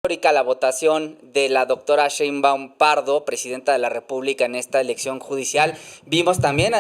histórica la votación de la doctora Sheinbaum Pardo, presidenta de la República en esta elección judicial. Vimos también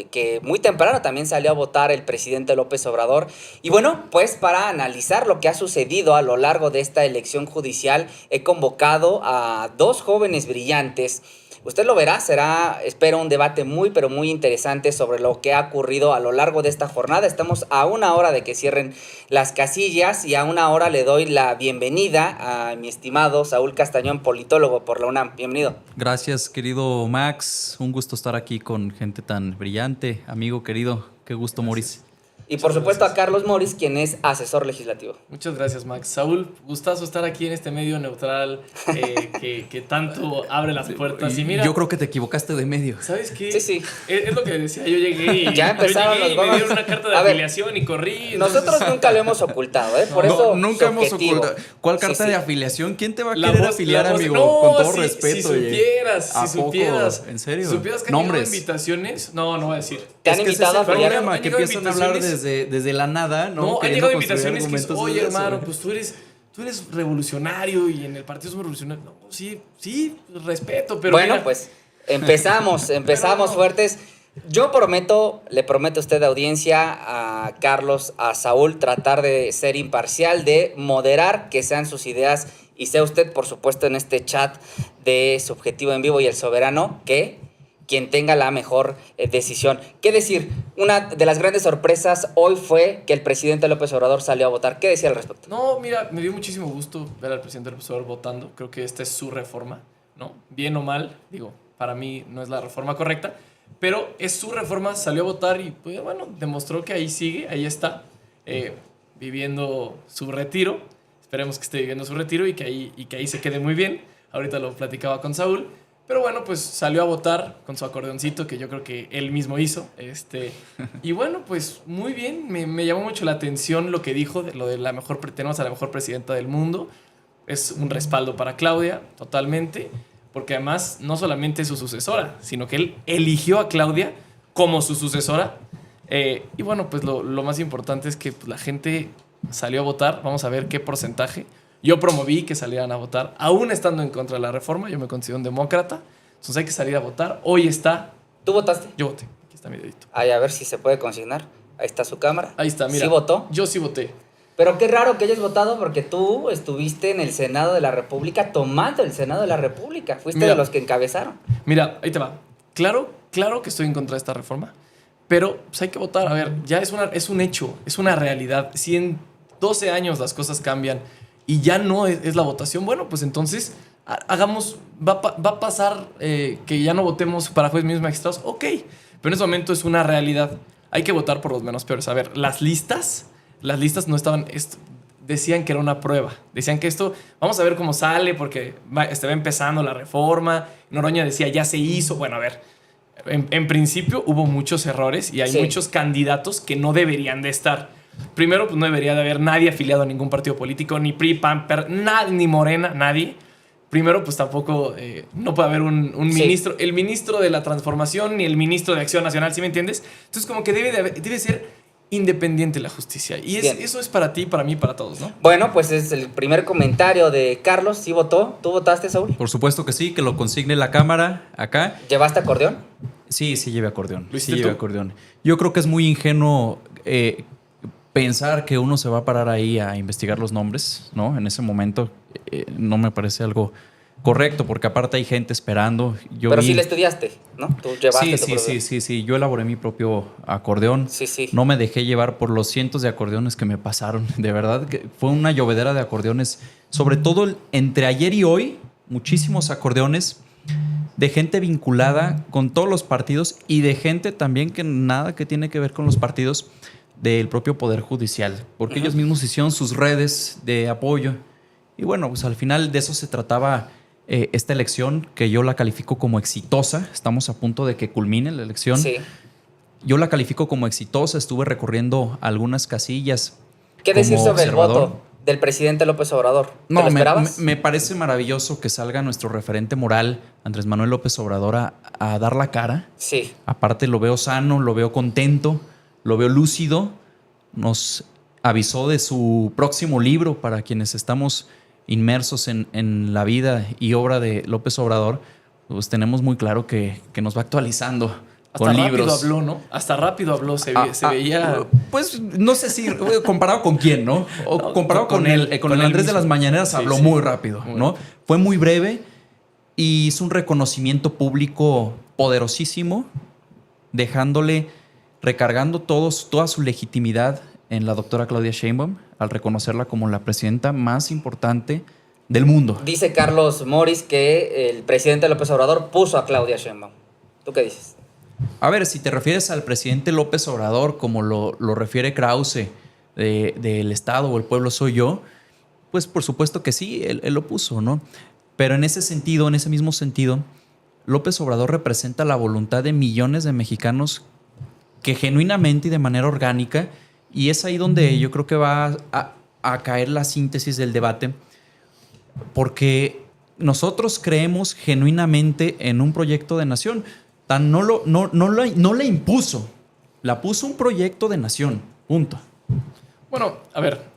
que muy temprano también salió a votar el presidente López Obrador. Y bueno, pues para analizar lo que ha sucedido a lo largo de esta elección judicial, he convocado a dos jóvenes brillantes. Usted lo verá, será, espero, un debate muy, pero muy interesante sobre lo que ha ocurrido a lo largo de esta jornada. Estamos a una hora de que cierren las casillas y a una hora le doy la bienvenida a mi estimado Saúl Castañón, politólogo por la UNAM. Bienvenido. Gracias, querido Max. Un gusto estar aquí con gente tan brillante. Amigo querido, qué gusto, Maurice. Y por supuesto a Carlos Moris, quien es asesor legislativo. Muchas gracias, Max. Saúl, gustazo estar aquí en este medio neutral que tanto abre las puertas. Y mira, yo creo que te equivocaste de medio. ¿Sabes qué? Sí. Es lo que decía. Yo llegué y ya empezaron los me dieron una carta de afiliación y corrí. Nosotros nunca lo hemos ocultado, ¿eh? Por eso nunca hemos ocultado. ¿Cuál carta de afiliación? ¿Quién te va a querer afiliar, amigo? No, con todo respeto. Si supieras. ¿En serio? Si supieras que han llegado invitaciones. No voy a decir. ¿Te han invitado a afiliar? Que empiezan a hablar desde la nada, ¿no? No, han llegado invitaciones que es, oye, hermano, pues tú eres revolucionario y en el partido somos revolucionarios. No, sí, respeto, pero bueno, mira, pues empezamos fuertes. Yo le prometo a usted, audiencia, a Carlos, a Saúl, tratar de ser imparcial, de moderar que sean sus ideas y sea usted, por supuesto, en este chat de Subjetivo en Vivo y El Soberano, que quien tenga la mejor decisión. ¿Qué decir? Una de las grandes sorpresas hoy fue que el presidente López Obrador salió a votar. ¿Qué decía al respecto? No, mira, me dio muchísimo gusto ver al presidente López Obrador votando. Creo que esta es su reforma, ¿no? Bien o mal, digo, para mí no es la reforma correcta, pero es su reforma, salió a votar y, pues, bueno, demostró que ahí sigue, ahí está, viviendo su retiro. Esperemos que esté viviendo su retiro y que ahí se quede muy bien. Ahorita lo platicaba con Saúl. Pero bueno, pues salió a votar con su acordeoncito, que yo creo que él mismo hizo. Y bueno, pues muy bien. Me llamó mucho la atención lo que dijo, de lo de tenemos a la mejor presidenta del mundo. Es un respaldo para Claudia, totalmente. Porque además, no solamente es su sucesora, sino que él eligió a Claudia como su sucesora. Y bueno, pues lo más importante es que la gente salió a votar. Vamos a ver qué porcentaje. Yo promoví que salieran a votar, aún estando en contra de la reforma. Yo me considero un demócrata, entonces hay que salir a votar. Hoy está... ¿Tú votaste? Yo voté. Aquí está mi dedito. Ay, a ver si se puede consignar. Ahí está su cámara. Ahí está, mira. ¿Sí votó? Yo sí voté. Pero qué raro que hayas votado porque tú estuviste en el Senado de la República, tomando el Senado de la República. Fuiste de los que encabezaron. Mira, ahí te va. Claro que estoy en contra de esta reforma, pero pues hay que votar. A ver, ya es un hecho, es una realidad. Si en 12 años las cosas cambian y ya no es la votación, bueno, pues entonces va a pasar que ya no votemos para jueces, mismos magistrados, ok, pero en ese momento es una realidad. Hay que votar por los menos peores. A ver, las listas no estaban, decían que era una prueba, decían que esto, vamos a ver cómo sale porque va empezando la reforma. Noroña decía, ya se hizo. Bueno, a ver, en principio hubo muchos errores y hay muchos candidatos que no deberían de estar. Primero, pues no debería de haber nadie afiliado a ningún partido político, ni PRI, PAN, ni Morena, nadie. Primero, pues tampoco no puede haber un ministro, el ministro de la transformación ni el ministro de Acción Nacional, ¿sí me entiendes? Entonces, como que debe ser independiente la justicia. Y eso es para ti, para mí, para todos, ¿no? Bueno, pues es el primer comentario de Carlos. ¿Sí votó? ¿Tú votaste, Saúl? Por supuesto que sí, que lo consigne la cámara acá. ¿Llevaste acordeón? Sí llevé acordeón. ¿Lo hiciste tú? Acordeón. Yo creo que es muy ingenuo pensar que uno se va a parar ahí a investigar los nombres, ¿no? En ese momento no me parece algo correcto, porque aparte hay gente esperando. Pero sí le estudiaste, ¿no? Tú llevaste Sí. Yo elaboré mi propio acordeón. Sí. No me dejé llevar por los cientos de acordeones que me pasaron. De verdad, que fue una llovedera de acordeones. Sobre todo entre ayer y hoy, muchísimos acordeones de gente vinculada con todos los partidos y de gente también que nada que tiene que ver con los partidos del propio Poder Judicial, porque ellos mismos hicieron sus redes de apoyo. Y bueno, pues al final de eso se trataba esta elección, que yo la califico como exitosa. Estamos a punto de que culmine la elección. Sí. Yo la califico como exitosa. Estuve recorriendo algunas casillas. ¿Qué decir sobre el voto del presidente López Obrador? ¿Te lo esperabas? Me parece maravilloso que salga nuestro referente moral, Andrés Manuel López Obrador, a dar la cara. Sí. Aparte lo veo sano, lo veo contento, lo veo lúcido. Nos avisó de su próximo libro para quienes estamos inmersos en la vida y obra de López Obrador, pues tenemos muy claro que nos va actualizando Hasta con rápido libros. habló, ¿no? Hasta rápido habló, se veía... Pues no sé si comparado con quién, ¿no? O No, comparado con con él, el con él Andrés de mismo. las Mañaneras Sí, habló sí. muy rápido, Muy ¿no? rápido. Fue muy breve y hizo un reconocimiento público poderosísimo, recargando toda su legitimidad en la doctora Claudia Sheinbaum al reconocerla como la presidenta más importante del mundo. Dice Carlos Moris que el presidente López Obrador puso a Claudia Sheinbaum. ¿Tú qué dices? A ver, si te refieres al presidente López Obrador, como lo refiere Krause, del Estado o el pueblo soy yo, pues por supuesto que sí, él lo puso, ¿no? Pero en ese sentido, en ese mismo sentido, López Obrador representa la voluntad de millones de mexicanos que genuinamente y de manera orgánica, y es ahí donde yo creo que va a caer la síntesis del debate, porque nosotros creemos genuinamente en un proyecto de nación. No la impuso, la puso un proyecto de nación, punto. Bueno, a ver.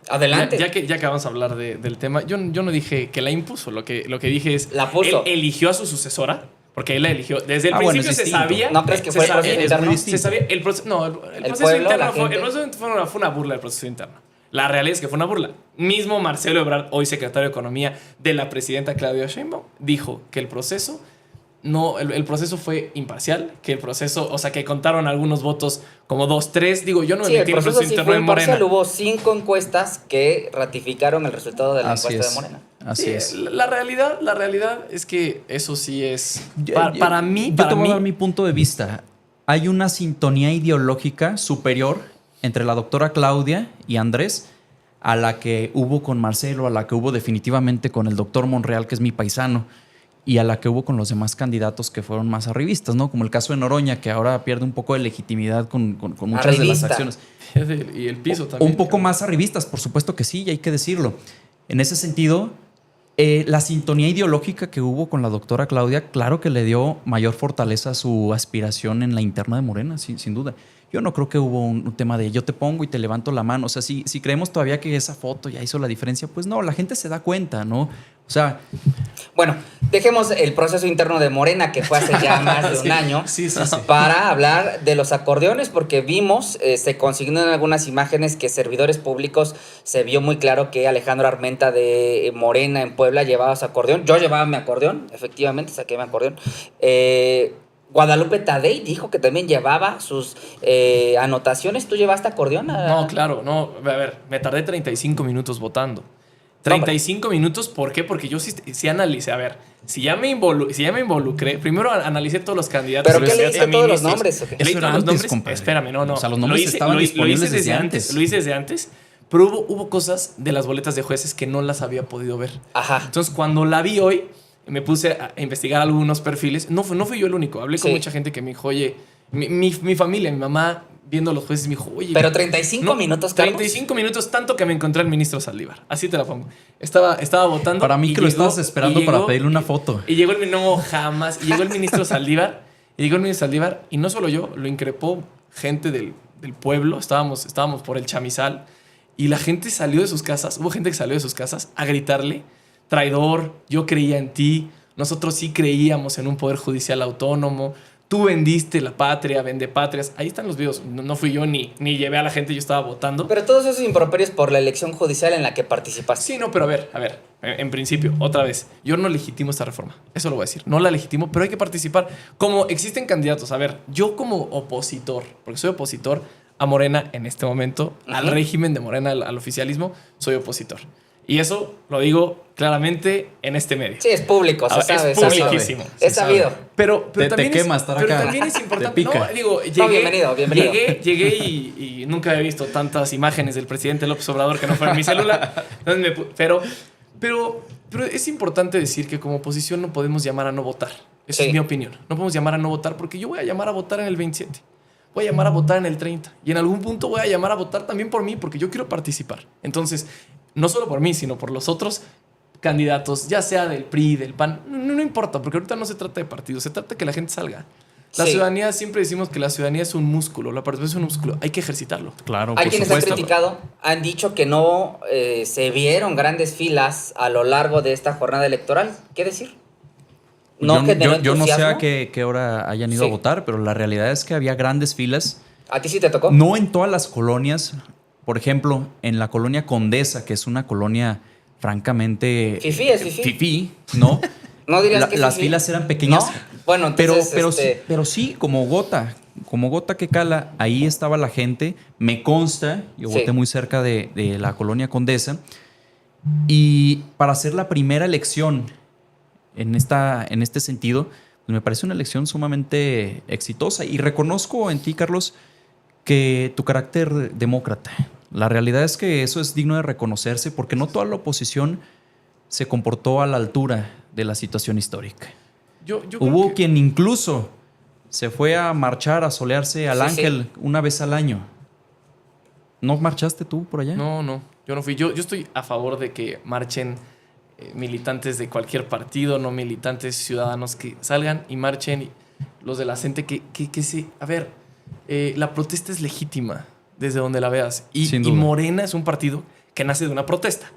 Adelante. Ya que vamos a hablar del tema, yo no dije que la impuso. Lo que dije es. La puso. Él eligió a su sucesora. Porque él la eligió. Desde el Bueno, principio es se distinto. sabía. ¿No crees que fue el proceso interno? Se sabía. El proceso. No, el proceso pueblo, interno la gente. el proceso fue una burla del proceso interno. La realidad es que fue una burla. Mismo Marcelo Ebrard, hoy secretario de Economía de la presidenta Claudia Sheinbaum, dijo que el proceso. No, el proceso fue imparcial, que el proceso, o sea, que contaron algunos votos como 2, 3. Digo, yo no Sí, me el metí en el proceso proceso sí interno fue de Morena. imparcial. Hubo 5 encuestas que ratificaron el resultado de la Así encuesta es. de Morena. Así Sí, es. la realidad es que eso sí es. Yo Para mí. te voy a dar mi punto de vista. Hay una sintonía ideológica superior entre la doctora Claudia y Andrés a la que hubo con Marcelo, a la que hubo definitivamente con el doctor Monreal, que es mi paisano, y a la que hubo con los demás candidatos que fueron más arribistas, ¿no? Como el caso de Noroña, que ahora pierde un poco de legitimidad con muchas de las Arribista. Ah, acciones. Y el piso también. Un poco más arribistas, por supuesto que sí, y hay que decirlo. En ese sentido, la sintonía ideológica que hubo con la doctora Claudia, claro que le dio mayor fortaleza a su aspiración en la interna de Morena, sin duda. Yo no creo que hubo un tema de yo te pongo y te levanto la mano. O sea, si creemos todavía que esa foto ya hizo la diferencia, pues no, la gente se da cuenta, ¿no? O sea, Bueno, dejemos el proceso interno de Morena, que fue hace ya más de un año, Sí. para hablar de los acordeones, porque vimos, se consignó en algunas imágenes que servidores públicos se vio muy claro que Alejandro Armenta de Morena en Puebla llevaba su acordeón. Yo llevaba mi acordeón, efectivamente, saqué mi acordeón. Guadalupe Tadei dijo que también llevaba sus anotaciones. ¿Tú llevaste acordeón? No, claro, no. A ver, me tardé 35 minutos votando. 35 minutos, ¿por qué? Porque yo sí analicé. A ver, si ya me involucré, primero analicé todos los candidatos. ¿Pero qué Leí leíste también todos los inicio. nombres? ¿O qué? Leí Eso era todos los antes, nombres. compadre. Espérame, no. O sea, los nombres Lo hice- estaban lo hice disponibles desde antes. Lo hice desde antes, pero hubo cosas de las boletas de jueces que no las había podido ver. Ajá. Entonces, cuando la vi hoy, me puse a investigar algunos perfiles. No fui yo el único. Hablé con Sí. mucha gente que me dijo, oye, mi familia, mi mamá, viendo los jueces, me dijo, oye. Pero 35 minutos, Carlos. 35 minutos, tanto que me encontré al ministro Saldívar. Así te la pongo. Estaba votando. para mí y que lo llegó- estabas esperando y para llegó- pedirle una foto. Y llegó no, jamás. Y llegó el ministro Saldívar. Y no solo yo, lo increpó gente del pueblo. Estábamos por el chamizal. Y la gente salió de sus casas. Hubo gente que salió de sus casas a gritarle: traidor, yo creía en ti. Nosotros sí creíamos en un poder judicial autónomo. Tú vendiste la patria, vende patrias. Ahí están los videos. No fui yo ni llevé a la gente, yo estaba votando. Pero todos esos improperios por la elección judicial en la que participaste. Sí, no, pero a ver, en principio, otra vez, yo no legitimo esta reforma, eso lo voy a decir, no la legitimo, pero hay que participar. Como existen candidatos, a ver, yo como opositor, porque soy opositor a Morena en este momento, al Ajá. régimen de Morena, al oficialismo, soy opositor. Y eso lo digo claramente en este medio. Sí, es público, se Ah, sabe. es se sabe. publiquísimo. Es sabido. Pero Te también quema es, estar pero acá. también es Te importante. pica. No, digo, bienvenido. Llegué y nunca había visto tantas imágenes del presidente López Obrador que no fuera en mi celular. Entonces pero es importante decir que como oposición no podemos llamar a no votar. Esa Sí. es mi opinión. No podemos llamar a no votar porque yo voy a llamar a votar en el 27. Voy a llamar a votar en el 30. Y en algún punto voy a llamar a votar también por mí porque yo quiero participar. Entonces, no solo por mí, sino por los otros candidatos, ya sea del PRI, del PAN. No importa, porque ahorita no se trata de partidos, se trata de que la gente salga. La Sí. ciudadanía, siempre decimos que la ciudadanía es un músculo, la participación es un músculo, hay que ejercitarlo. Claro, Hay por quienes han supuesto. criticado, han dicho que no se vieron grandes filas a lo largo de esta jornada electoral. ¿Qué decir? No generó Yo no sé a entusiasmo. qué hora hayan ido Sí. a votar, pero la realidad es que había grandes filas. ¿A ti sí te tocó? No en todas las colonias. Por ejemplo, en la colonia Condesa, que es una colonia francamente Fifí es fifí. fifí, ¿no? ¿No dirías que Las fifí? filas eran pequeñas. ¿No? Bueno, Pero, entonces, pero sí, como gota que cala, ahí estaba la gente. Me consta, yo Sí. voté muy cerca de la colonia Condesa. Y para hacer la primera elección en este sentido, pues me parece una elección sumamente exitosa. Y reconozco en ti, Carlos, que tu carácter demócrata. La realidad es que eso es digno de reconocerse porque no toda la oposición se comportó a la altura de la situación histórica. Yo creo Hubo que- quien incluso se fue a marchar, a solearse al Sí, Ángel una vez al año. ¿No marchaste tú por allá? No, yo no fui. Yo estoy a favor de que marchen militantes de cualquier partido, no militantes ciudadanos que salgan y marchen. Y los de la gente que se... A ver, la protesta es legítima desde donde la veas. Sin Y duda. Morena es un partido que nace de una protesta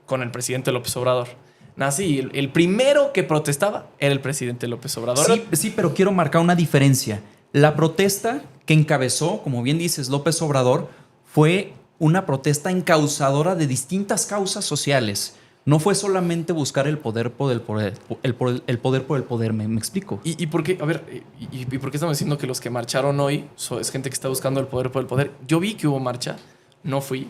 con el presidente López Obrador. Nace y el primero que protestaba era el presidente López Obrador. Sí, pero quiero marcar una diferencia. La protesta que encabezó, como bien dices, López Obrador, fue una protesta encausadora de distintas causas sociales. No fue solamente buscar el poder por el poder, el poder por el poder, ¿me explico? ¿Y por qué? A ver, ¿y por qué estamos diciendo que los que marcharon hoy es gente que está buscando el poder por el poder? Yo vi que hubo marcha, no fui.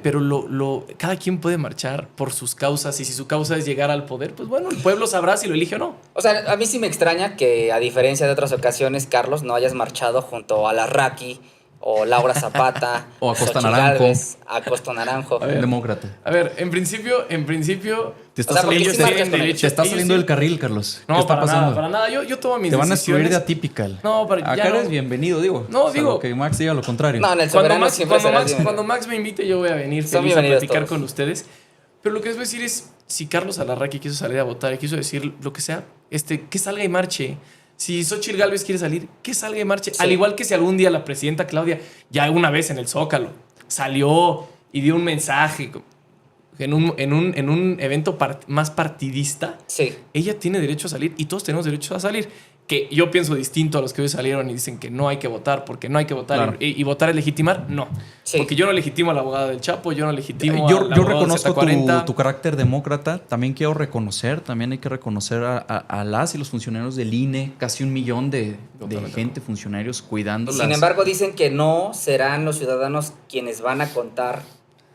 Pero cada quien puede marchar por sus causas y si su causa es llegar al poder, pues bueno, el pueblo sabrá si lo elige o no. o sea, a mí sí me extraña que, a diferencia de otras ocasiones, Carlos, no hayas marchado junto a la Raki o Laura Zapata O a Costa Xochitl Naranjo. Gálvez, a Costa Naranjo. A ver. Demócrata. A ver, en principio, Te O sea, porque ellos sí marcas tienen con el- derecho. Te estás ellos saliendo sí- del carril, Carlos. ¿Qué No, está para pasando? nada, para nada. Yo tomo mis Te van a excluir decisiones. de Atypical. No, pero ya Acá no. eres bienvenido, digo. No, digo- Salvo que Max diga lo contrario. No, en el Cuando soberano Max, siempre serás bienvenido. cuando Max me invite, yo voy a venir Son feliz a bienvenidos platicar todos. con ustedes. Pero lo que les voy a decir es, si Carlos Alarraqui quiso salir a votar y quiso decir lo que sea, que salga y marche. Si Xochitl Gálvez quiere salir, que salga y marche. Sí. Al igual que si algún día la presidenta Claudia, ya una vez en el Zócalo, salió y dio un mensaje en un evento más partidista, Sí. ella tiene derecho a salir y todos tenemos derecho a salir. Que yo pienso distinto a los que hoy salieron y dicen que no hay que votar porque no hay que votar Claro. y votar es legitimar. No. Sí. Porque yo no legitimo a la abogada del Chapo, yo no legitimo Yo al abogado del reconozco Z40. tu carácter demócrata. También quiero reconocer, también hay que reconocer a las y los funcionarios del INE, casi 1 millón de Totalmente. gente, funcionarios cuidándolas. Sin embargo, dicen que no serán los ciudadanos quienes van a contar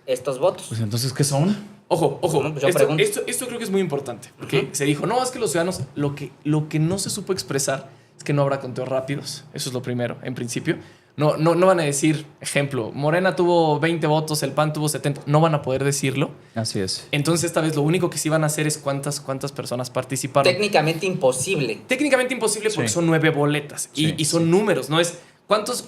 estos votos. Pues entonces, ¿qué son? Ojo. No, pues yo pregunto. Esto creo que es muy importante. Porque se dijo, no, es que los ciudadanos, lo que no se supo expresar es que no habrá conteos rápidos. Eso es lo primero, en principio. No van a decir, ejemplo, Morena tuvo 20 votos, el PAN tuvo 70. No van a poder decirlo. Así es. Entonces, esta vez lo único que sí van a hacer es cuántas personas participaron. Técnicamente imposible. Técnicamente imposible porque Sí. son 9 boletas Sí, y son números, no es cuántos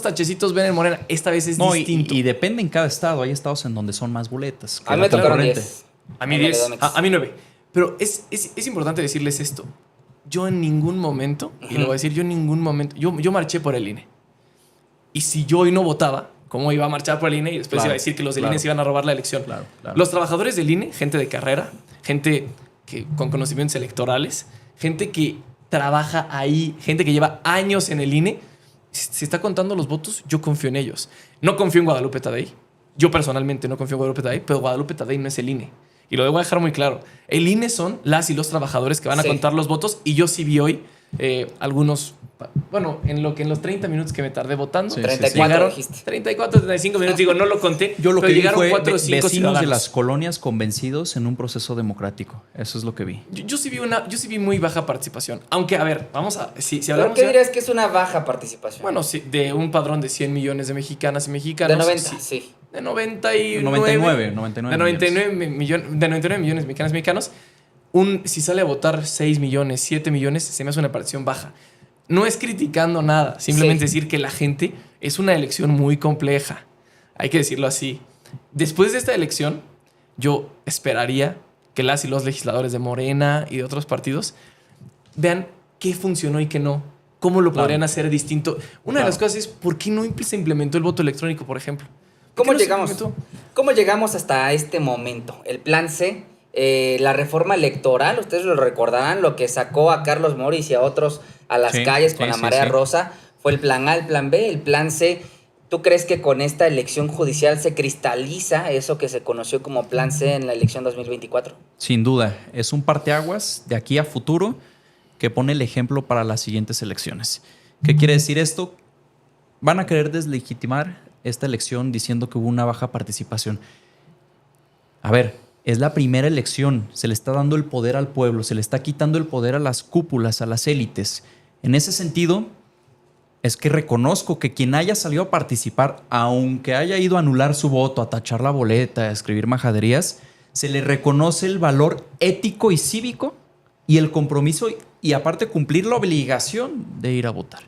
tachecitos ven en Morena. Esta vez es No, distinto. y depende en cada estado. Hay estados en donde son más boletas. que A mí me la tocaron concurrente. 10. A mí En la 10, Edomex. a mí 9. Pero es importante decirles esto. Yo en ningún momento, y lo voy a decir, yo en ningún momento, yo marché por el INE. Y si yo hoy no votaba, ¿cómo iba a marchar por el INE? Y después Claro, iba a decir que los del claro. INE se iban a robar la elección. Claro. Los trabajadores del INE, gente de carrera, gente con conocimientos electorales, gente que trabaja ahí, gente que lleva años en el INE, se está contando los votos, yo confío en ellos. No confío en Guadalupe Tadei. Yo personalmente no confío en Guadalupe Tadei, pero Guadalupe Tadei no es el INE. Y lo debo dejar muy claro. El INE son las y los trabajadores que van a Sí. contar los votos y yo sí vi hoy algunos, bueno, en los 30 minutos que me tardé votando, Sí, 34 llegaron dijiste. 34, 35 minutos, digo, no lo conté. Yo lo pero que vi llegaron fue 4 o 5 vecinos de ciudadanos. las colonias convencidos en un proceso democrático. Eso es lo que vi. Yo sí vi muy baja participación. Aunque, a ver, vamos a. Si ¿Pero hablamos qué ya- dirías que es una baja participación? bueno, sí, de un padrón de 100 millones de mexicanas y mexicanos. de 90, sí, sí. de 99. 99 De 99 millones de mexicanos y mexicanos. Si sale a votar 6 millones, 7 millones, se me hace una participación baja. No es criticando nada, simplemente Sí. decir que la gente es una elección muy compleja. Hay que decirlo así. Después de esta elección, yo esperaría que las y los legisladores de Morena y de otros partidos vean qué funcionó y qué no. ¿Cómo lo podrían hacer distinto? Una de las cosas es, ¿por qué no se implementó el voto electrónico, por ejemplo? ¿Cómo llegamos hasta este momento? El plan C, la reforma electoral, ustedes lo recordarán, lo que sacó a Carlos Moris y a otros a las calles con la marea rosa, fue el plan A, el plan B, el plan C. ¿Tú crees que con esta elección judicial se cristaliza eso que se conoció como plan C en la elección 2024? Sin duda, es un parteaguas de aquí a futuro que pone el ejemplo para las siguientes elecciones. ¿Qué quiere decir esto? Van a querer deslegitimar esta elección diciendo que hubo una baja participación. A ver, es la primera elección, se le está dando el poder al pueblo, se le está quitando el poder a las cúpulas, a las élites. En ese sentido, es que reconozco que quien haya salido a participar, aunque haya ido a anular su voto, a tachar la boleta, a escribir majaderías, se le reconoce el valor ético y cívico y el compromiso y aparte cumplir la obligación de ir a votar.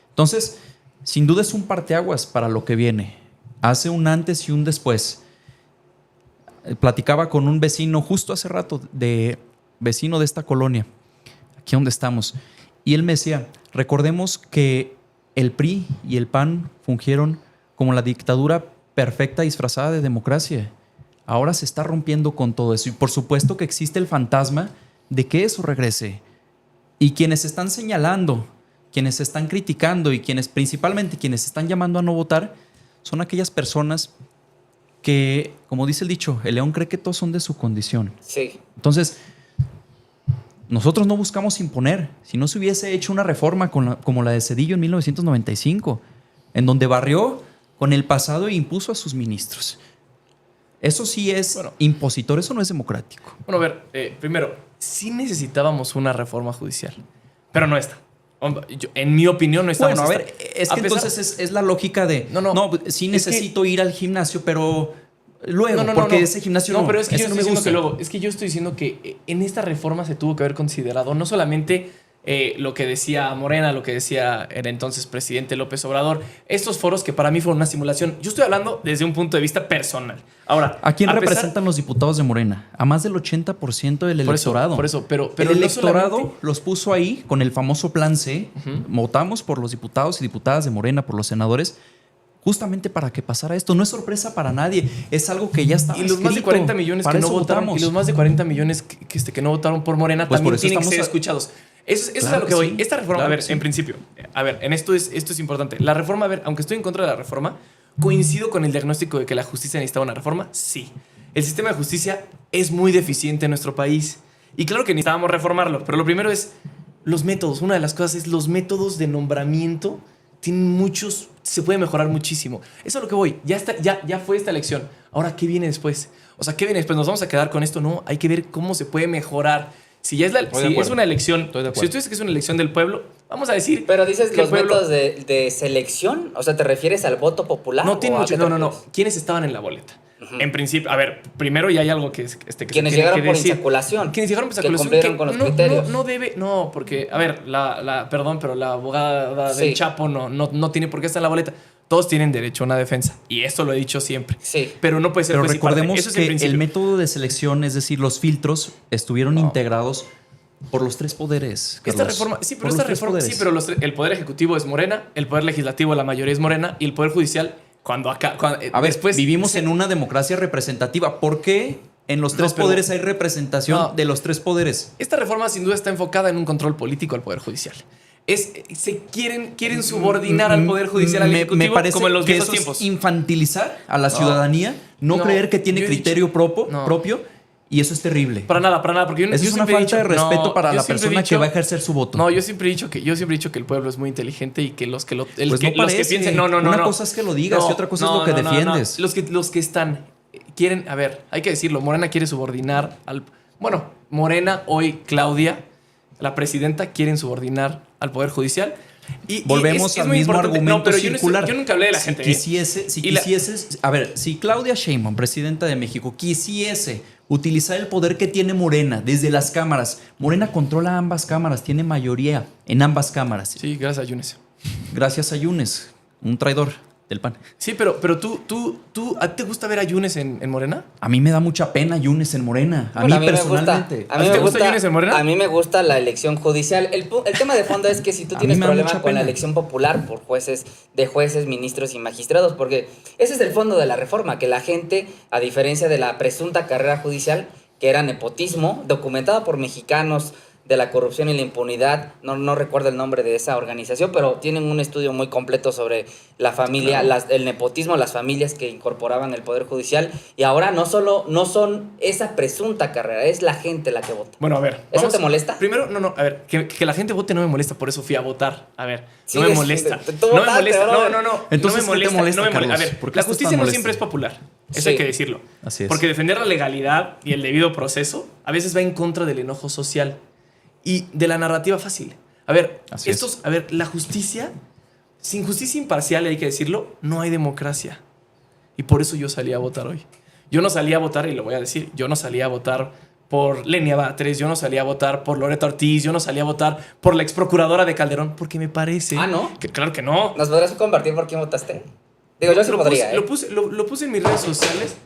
Entonces, sin duda es un parteaguas para lo que viene. Hace un antes y un después. Platicaba con un vecino justo hace rato, vecino de esta colonia, aquí donde estamos, y él me decía, recordemos que el PRI y el PAN fungieron como la dictadura perfecta disfrazada de democracia. Ahora se está rompiendo con todo eso y por supuesto que existe el fantasma de que eso regrese. Y quienes están señalando, quienes están criticando y principalmente quienes están llamando a no votar son aquellas personas que, como dice el dicho, el león cree que todos son de su condición. Sí. Entonces, nosotros no buscamos imponer. Si no se hubiese hecho una reforma como la de Zedillo en 1995, en donde barrió con el pasado e impuso a sus ministros. Eso sí es impositor, eso no es democrático. Bueno, a ver, primero, sí necesitábamos una reforma judicial, pero no esta. En mi opinión, no estamos. Bueno, a ver, es que entonces es la lógica de sí necesito ir al gimnasio, pero luego, porque ese gimnasio no, pero es que yo no estoy me diciendo gusta. que luego, es que yo estoy diciendo que en esta reforma se tuvo que haber considerado no solamente lo que decía Morena, lo que decía el entonces presidente López Obrador, estos foros que para mí fueron una simulación. Yo estoy hablando desde un punto de vista personal. Ahora, ¿a quién representan los diputados de Morena? A más del 80% del electorado. Por eso, pero el no electorado solamente los puso ahí con el famoso plan C. Votamos por los diputados y diputadas de Morena, por los senadores, justamente para que pasara esto. No es sorpresa para nadie, es algo que ya estaba escrito. Y los más de 40 millones que no votaron, y los más de 40 millones que no votaron por Morena pues también tienen que ser escuchados. Eso es a lo que voy. Esta reforma, a ver, en principio, en esto es importante. La reforma, a ver, aunque estoy en contra de la reforma, ¿coincido con el diagnóstico de que la justicia necesitaba una reforma? Sí. El sistema de justicia es muy deficiente en nuestro país. Y claro que necesitábamos reformarlo, pero lo primero es los métodos. Una de las cosas es los métodos de nombramiento. Tienen muchos, se puede mejorar muchísimo. Eso es a lo que voy. Ya fue esta elección. Ahora, ¿qué viene después? O sea, ¿qué viene después? ¿Nos vamos a quedar con esto? No, hay que ver cómo se puede mejorar. Si ya es, es una elección, si tú dices que es una elección del pueblo, vamos a decir. Pero dices que los métodos de selección, o sea, ¿te refieres al voto popular? No tiene mucho. No. ¿Quiénes estaban en la boleta? En principrio, a ver, primero ya hay algo que quienes llegaron por insaculación. Quienes llegaron por insaculación. Que cumplieron con los criterios. No, porque, a ver, perdón, pero la abogada del Chapo no tiene por qué estar en la boleta. Todos tienen derecho a una defensa. Y esto lo he dicho siempre. Sí. Pero no puede ser. Pero recordemos que el método de selección, es decir, los filtros, estuvieron integrados por los tres poderes. Esta reforma, el poder ejecutivo es Morena, el poder legislativo, la mayoría es Morena, y el poder judicial, después vivimos en una democracia representativa. ¿Por qué en los tres poderes hay representación de los tres poderes? Esta reforma sin duda está enfocada en un control político al poder judicial. Quieren subordinar al poder judicial al ejecutivo, me parece como en los que viejos eso tiempos. Es infantilizar a la ciudadanía, no creer que tiene criterio propio. Y eso es terrible. Para nada, porque eso es una falta de respeto para la persona que va a ejercer su voto. No, yo siempre he dicho que el pueblo es muy inteligente y que los que piensen una cosa es que lo digas y otra cosa es lo que defiendes. Los que quieren, a ver, hay que decirlo, Morena quiere subordinar Morena, hoy Claudia, la presidenta, quieren subordinar al poder judicial. Y volvemos al mismo argumento circular. Yo nunca hablé de la gente. Si Claudia Sheinbaum, presidenta de México, quisiese utilizar el poder que tiene Morena desde las cámaras, Morena controla ambas cámaras, tiene mayoría en ambas cámaras. Sí, gracias a Yunes. Gracias a Yunes, un traidor. del PAN. Sí, pero ¿a ti te gusta ver a Yunes en Morena? A mí me da mucha pena Yunes en Morena. Bueno, Personalmente. A mí ¿Te me gusta Yunes en Morena? A mí me gusta la elección judicial. El tema de fondo es que si tú A tienes mí me da problema mucha con la pena. elección popular por jueces, ministros y magistrados, porque ese es el fondo de la reforma, que la gente, a diferencia de la presunta carrera judicial, que era nepotismo, documentada por mexicanos de la corrupción y la impunidad, no recuerdo el nombre de esa organización, pero tienen un estudio muy completo sobre la familia, Claro. el nepotismo, las familias que incorporaban el Poder Judicial, y ahora no son esa presunta carrera, es la gente la que vota. Bueno, a ver. ¿Eso te molesta? Primero, no, a ver, que la gente vote no me molesta, por eso fui a votar. A ver, Sí, no me es- molesta. tú No me votaste, molesta. brother. No. Entonces, no me ¿qué te molesta, no me molesta. A Carlos? ver, ¿Por qué la estás justicia tan no molesto? siempre es popular. Eso Sí. hay que decirlo. Así es. Porque defender la legalidad y el debido proceso a veces va en contra del enojo social y de la narrativa fácil. A ver, Así es. la justicia, sin justicia imparcial, hay que decirlo, no hay democracia. Y por eso yo salí a votar hoy. Yo no salí a votar, y lo voy a decir, yo no salí a votar por Lenia Batres, yo no salí a votar por Loreto Ortiz, yo no salí a votar por la ex procuradora de Calderón, porque me parece... Ah, ¿no? Que claro que no. ¿Nos podrás compartir por quién votaste? Digo, yo sí Lo podría, puse, lo puse en mis redes sociales.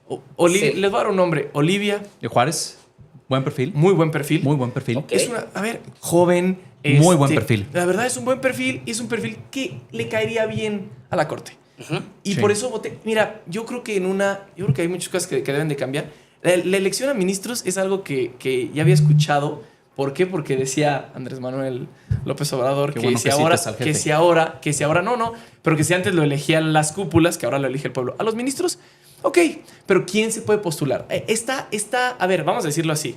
Sí. Les voy a dar un nombre. Olivia, ¿De Juárez? Buen perfil. muy buen perfil. Muy buen perfil. Ok. Es una, a ver, joven. Muy buen perfil. La verdad es un buen perfil y es un perfil que le caería bien a la corte. Ujú. Y Sí. por eso voté. Mira, yo creo que hay muchas cosas que deben de cambiar. La elección a ministros es algo que ya había escuchado. ¿Por qué? Porque decía Andrés Manuel López Obrador Qué que, bueno si que ahora, citas al jefe. que si ahora no, pero que si antes lo elegían las cúpulas, que ahora lo elige el pueblo. A los ministros, ok, pero ¿quién se puede postular? A ver, vamos a decirlo así.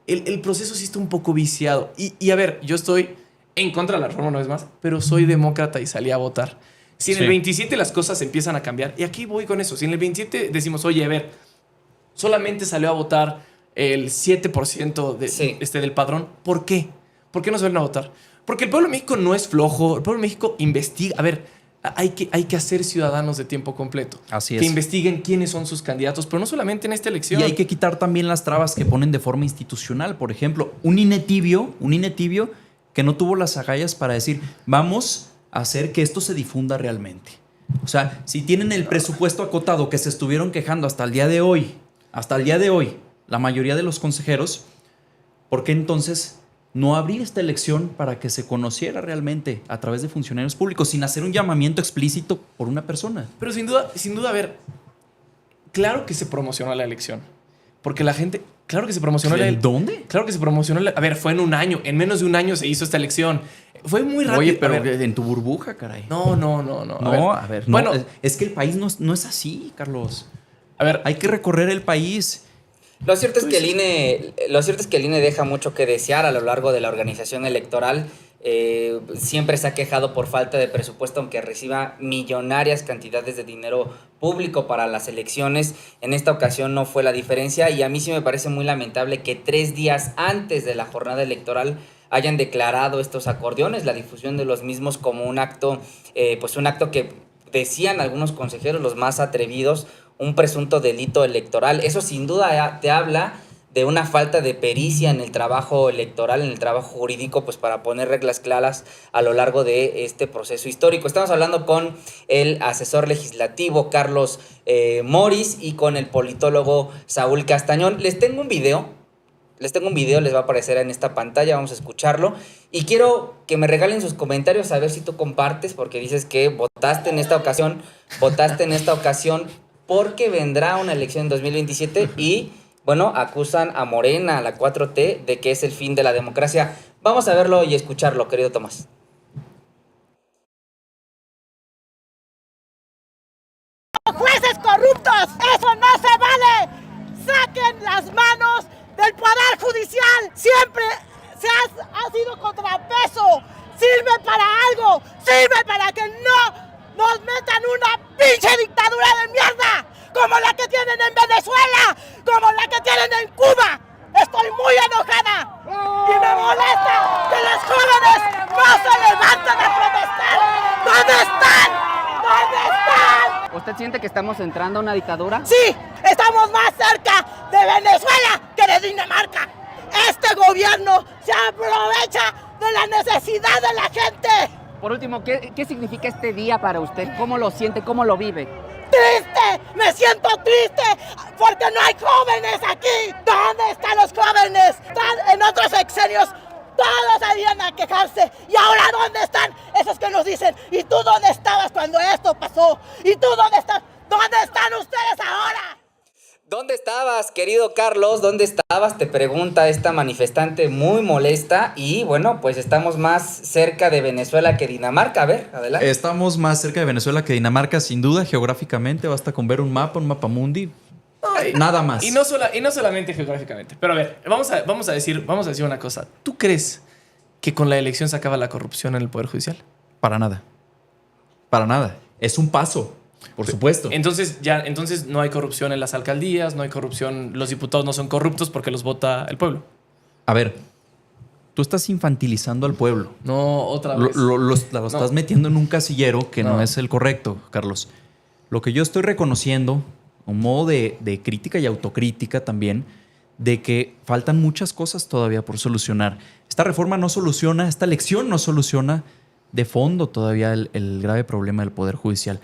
El proceso sí está un poco viciado. Y a ver, yo estoy en contra de la reforma, no es más, pero soy demócrata y salí a votar. Si en Sí. el 27 las cosas empiezan a cambiar, y aquí voy con eso, si en el 27 decimos, oye, a ver, solamente salió a votar el 7% Sí. del padrón, ¿por qué? ¿Por qué no salen a votar? Porque el pueblo de México no es flojo, el pueblo de México investiga. A ver, hay que hacer ciudadanos de tiempo completo. Así Que es. investiguen quiénes son sus candidatos, pero no solamente en esta elección. Y hay que quitar también las trabas que ponen de forma institucional. Por ejemplo, un INE tibio que no tuvo las agallas para decir, vamos a hacer que esto se difunda realmente. O sea, si tienen el presupuesto acotado que se estuvieron quejando hasta el día de hoy, la mayoría de los consejeros, ¿por qué entonces no abrir esta elección para que se conociera realmente a través de funcionarios públicos sin hacer un llamamiento explícito por una persona? Pero sin duda, a ver, claro que se promocionó la elección. Porque la gente, claro que se promocionó la ¿En elección. dónde? Claro que se promocionó a ver, fue en un año, en menos de un año se hizo esta elección. Fue muy rápido. Oye, pero A ver, en tu burbuja, caray. no. No, a ver, no, Bueno, es que el país no es así, Carlos. a ver, Hay que recorrer el país. Lo cierto es que el INE deja mucho que desear a lo largo de la organización electoral. Siempre se ha quejado por falta de presupuesto, aunque reciba millonarias cantidades de dinero público para las elecciones. En esta ocasión no fue la diferencia, y a mí sí me parece muy lamentable que 3 días antes de la jornada electoral hayan declarado estos acordeones, la difusión de los mismos como un acto, pues un acto que decían algunos consejeros, los más atrevidos, un presunto delito electoral. Eso sin duda te habla de una falta de pericia en el trabajo electoral, en el trabajo jurídico, pues para poner reglas claras a lo largo de este proceso histórico. Estamos hablando con el asesor legislativo Carlos Moris y con el politólogo Saúl Castañón. Les tengo un video, les va a aparecer en esta pantalla, vamos a escucharlo. Y quiero que me regalen sus comentarios a ver si tú compartes, porque dices que votaste en esta ocasión porque vendrá una elección en 2027 y, bueno, acusan a Morena, a la 4T, de que es el fin de la democracia. Vamos a verlo y escucharlo, querido Tomás. ¡Jueces corruptos! ¡Eso no se vale! ¡Saquen las manos del Poder Judicial! ¡Siempre ha sido contrapeso! ¡Sirve para algo! ¡Sirve para que no nos metan una pinche dictadura de mierda! ¡Como la que tienen en Venezuela! ¡Como la que tienen en Cuba! ¡Estoy muy enojada! ¡Y me molesta que los jóvenes no se levanten a protestar! ¿Dónde están? ¿Dónde están? ¿Usted siente que estamos entrando a una dictadura? Sí, estamos más cerca de Venezuela que de Dinamarca. Este gobierno se aprovecha de la necesidad de la gente. por último, ¿qué significa este día para usted? ¿Cómo lo siente? ¿Cómo lo vive? ¡Triste! ¡Me siento triste! Porque no hay jóvenes aquí. ¿Dónde están los jóvenes? Están en otros sexenios. Todos salían a quejarse. ¿Y ahora dónde están esos que nos dicen? ¿Y tú dónde estabas cuando esto pasó? ¿Y tú dónde estás? ¿Dónde están ustedes ahora? ¿Dónde estabas, querido Carlos? ¿Dónde estabas? Te pregunta esta manifestante muy molesta. Y bueno, pues estamos más cerca de Venezuela que Dinamarca. A ver, adelante. Estamos más cerca de Venezuela que Dinamarca, sin duda, geográficamente. Basta con ver un mapa mundi. Nada más. Y no solamente geográficamente. Pero a ver, vamos a decir una cosa. ¿Tú crees que con la elección se acaba la corrupción en el Poder Judicial? Para nada. Para nada. Es un paso, por supuesto. Entonces no hay corrupción en las alcaldías, no hay corrupción, los diputados no son corruptos porque los vota el pueblo. A ver, tú estás infantilizando al pueblo. No, otra vez. Lo estás metiendo en un casillero que no es el correcto, Carlos. Lo que yo estoy reconociendo, un modo de crítica y autocrítica también, de que faltan muchas cosas todavía por solucionar. Esta reforma no soluciona, esta elección no soluciona de fondo todavía el grave problema del Poder Judicial.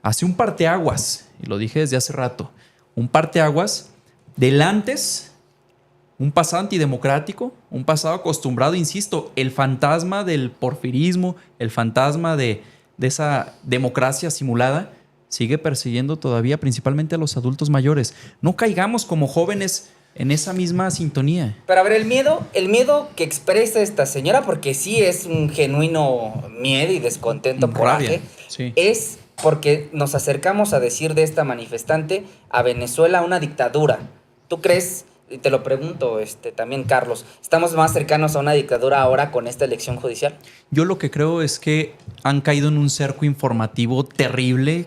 Hace un parteaguas, y lo dije desde hace rato, un parteaguas del antes, un pasado antidemocrático, un pasado acostumbrado, insisto, el fantasma del porfirismo, el fantasma de esa democracia simulada, sigue persiguiendo todavía principalmente a los adultos mayores. No caigamos como jóvenes en esa misma sintonía. Pero a ver, el miedo que expresa esta señora, porque sí es un genuino miedo y descontento, coraje, sí. Es porque nos acercamos a decir de esta manifestante a Venezuela una dictadura. ¿Tú crees? Y te lo pregunto también, Carlos, ¿estamos más cercanos a una dictadura ahora con esta elección judicial? Yo lo que creo es que han caído en un cerco informativo terrible,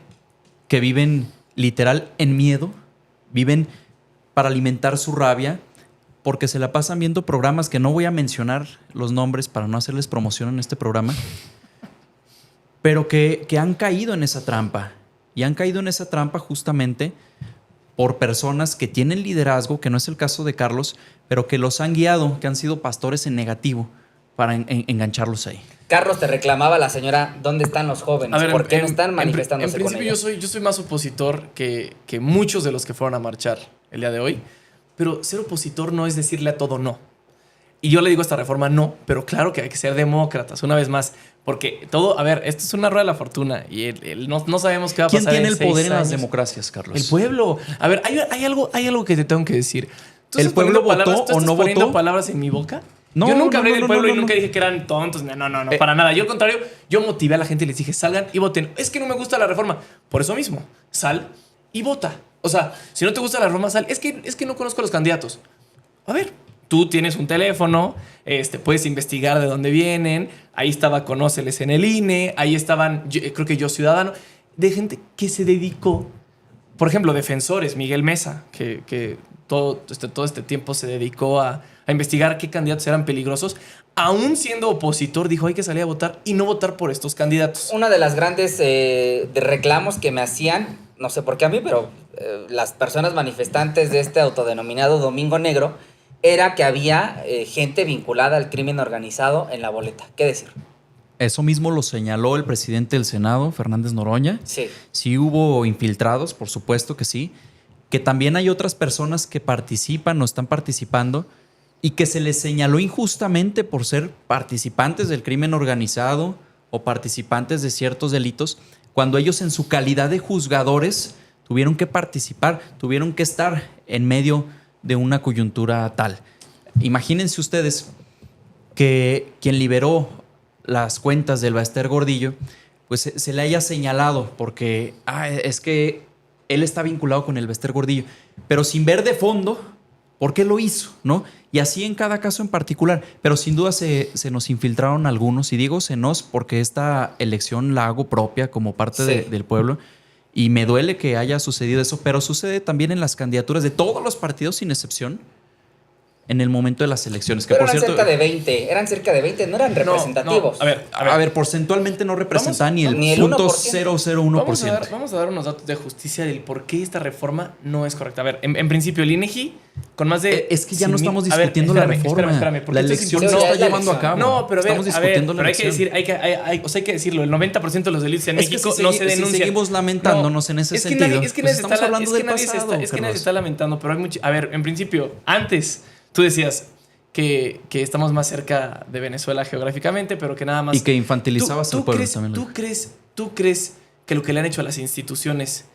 que viven literal en miedo, viven para alimentar su rabia, porque se la pasan viendo programas que no voy a mencionar los nombres para no hacerles promoción en este programa, pero que han caído en esa trampa. Y han caído en esa trampa justamente por personas que tienen liderazgo, que no es el caso de Carlos, pero que los han guiado, que han sido pastores en negativo para engancharlos ahí. Carlos, te reclamaba la señora, ¿dónde están los jóvenes? A ver, ¿Por qué no están manifestándose en principio con ellos? yo soy más opositor que muchos de los que fueron a marchar el día de hoy, pero ser opositor no es decirle a todo no. Y yo le digo a esta reforma no, pero claro que hay que ser demócratas, una vez más, porque todo, a ver, esto es una rueda de la fortuna y no sabemos qué va a pasar. ¿Quién tiene en el poder 6 en las años? democracias, Carlos? El pueblo. A ver, hay algo que te tengo que decir. ¿Tú ¿El estás pueblo poniendo votó ¿tú o estás no poniendo votó? palabras en mi boca? No, yo nunca no, hablé no, del no, pueblo no, y nunca no. dije que eran tontos. No, para nada. Yo al contrario, yo motivé a la gente y les dije, salgan y voten. Es que no me gusta la reforma. Por eso mismo, sal y vota. O sea, si no te gusta la reforma, sal. Es que no conozco a los candidatos. A ver, tú tienes un teléfono, puedes investigar de dónde vienen. Ahí estaba Conóceles en el INE. Ahí estaban, creo que Yo Ciudadano, de gente que se dedicó. Por ejemplo, defensores, Miguel Mesa, que todo este tiempo se dedicó a investigar qué candidatos eran peligrosos. Aún siendo opositor, dijo hay que salir a votar y no votar por estos candidatos. Una de las grandes de reclamos que me hacían, no sé por qué a mí, pero las personas manifestantes de este autodenominado Domingo Negro, era que había gente vinculada al crimen organizado en la boleta. ¿Qué decir? Eso mismo lo señaló el presidente del Senado, Fernández Noroña. Sí. Sí hubo infiltrados, por supuesto que sí. Que también hay otras personas que participan o están participando y que se les señaló injustamente por ser participantes del crimen organizado o participantes de ciertos delitos, cuando ellos en su calidad de juzgadores tuvieron que participar, tuvieron que estar en medio de una coyuntura tal. Imagínense ustedes que quien liberó las cuentas del Baester Gordillo, pues se le haya señalado porque es que él está vinculado con el Baester Gordillo, pero sin ver de fondo por qué lo hizo, ¿no? Y así en cada caso en particular, pero sin duda se nos infiltraron algunos, y digo se nos porque esta elección la hago propia como parte del pueblo, y me duele que haya sucedido eso, pero sucede también en las candidaturas de todos los partidos sin excepción. en el momento de las elecciones. Que Pero por eran cierto, cerca de 20, no eran representativos. No, a ver, porcentualmente no representaban ni el ni el punto 1%. 001%. Vamos a dar unos datos de justicia del por qué esta reforma no es correcta. A ver, en principio, el INEGI, con más de... Es que ya no 100,000 estamos a ver, discutiendo la reforma. Espérame, porque la esto es elección se importante. está la llevando a elección. cabo. No, pero estamos discutiendo la pero hay que elección. decir, hay que decirlo, el 90% de los delitos en Es que México si no se si denuncian. seguimos lamentándonos en ese es que sentido, nadie, es que pues nadie estamos hablando del nadie pasado, es que nadie Carlos. se está lamentando, pero hay mucho... A ver, en principio, antes tú decías que estamos más cerca de Venezuela geográficamente, pero que nada más... Y que infantilizabas al pueblo también. ¿Tú crees que lo que le han hecho a las instituciones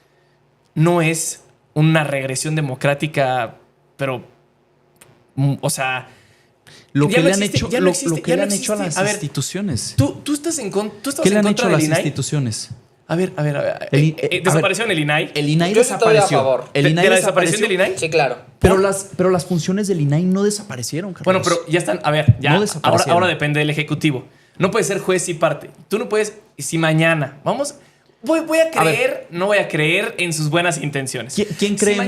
no es una regresión democrática, pero... O sea... Lo ya que no le han existe, hecho, ya no lo existe, que ya le no han hecho a las existe. A ver, instituciones. ¿Tú estás en contra ¿Qué le han contra hecho a del las INAI? instituciones? A ver. ¿Desapareció en el INAI? El INAI Yo sí estoy a desapareció. favor. El ¿De INAI la desaparición desapareció. del INAI? Sí, claro. Pero las funciones del INAI no desaparecieron, Carlos. Bueno, pero ya están. A ver, ya. No desaparecieron. Ahora depende del ejecutivo. No puedes ser juez y parte. Tú no puedes. Si mañana. Voy a creer, no voy a creer en sus buenas intenciones. ¿Quién creemos?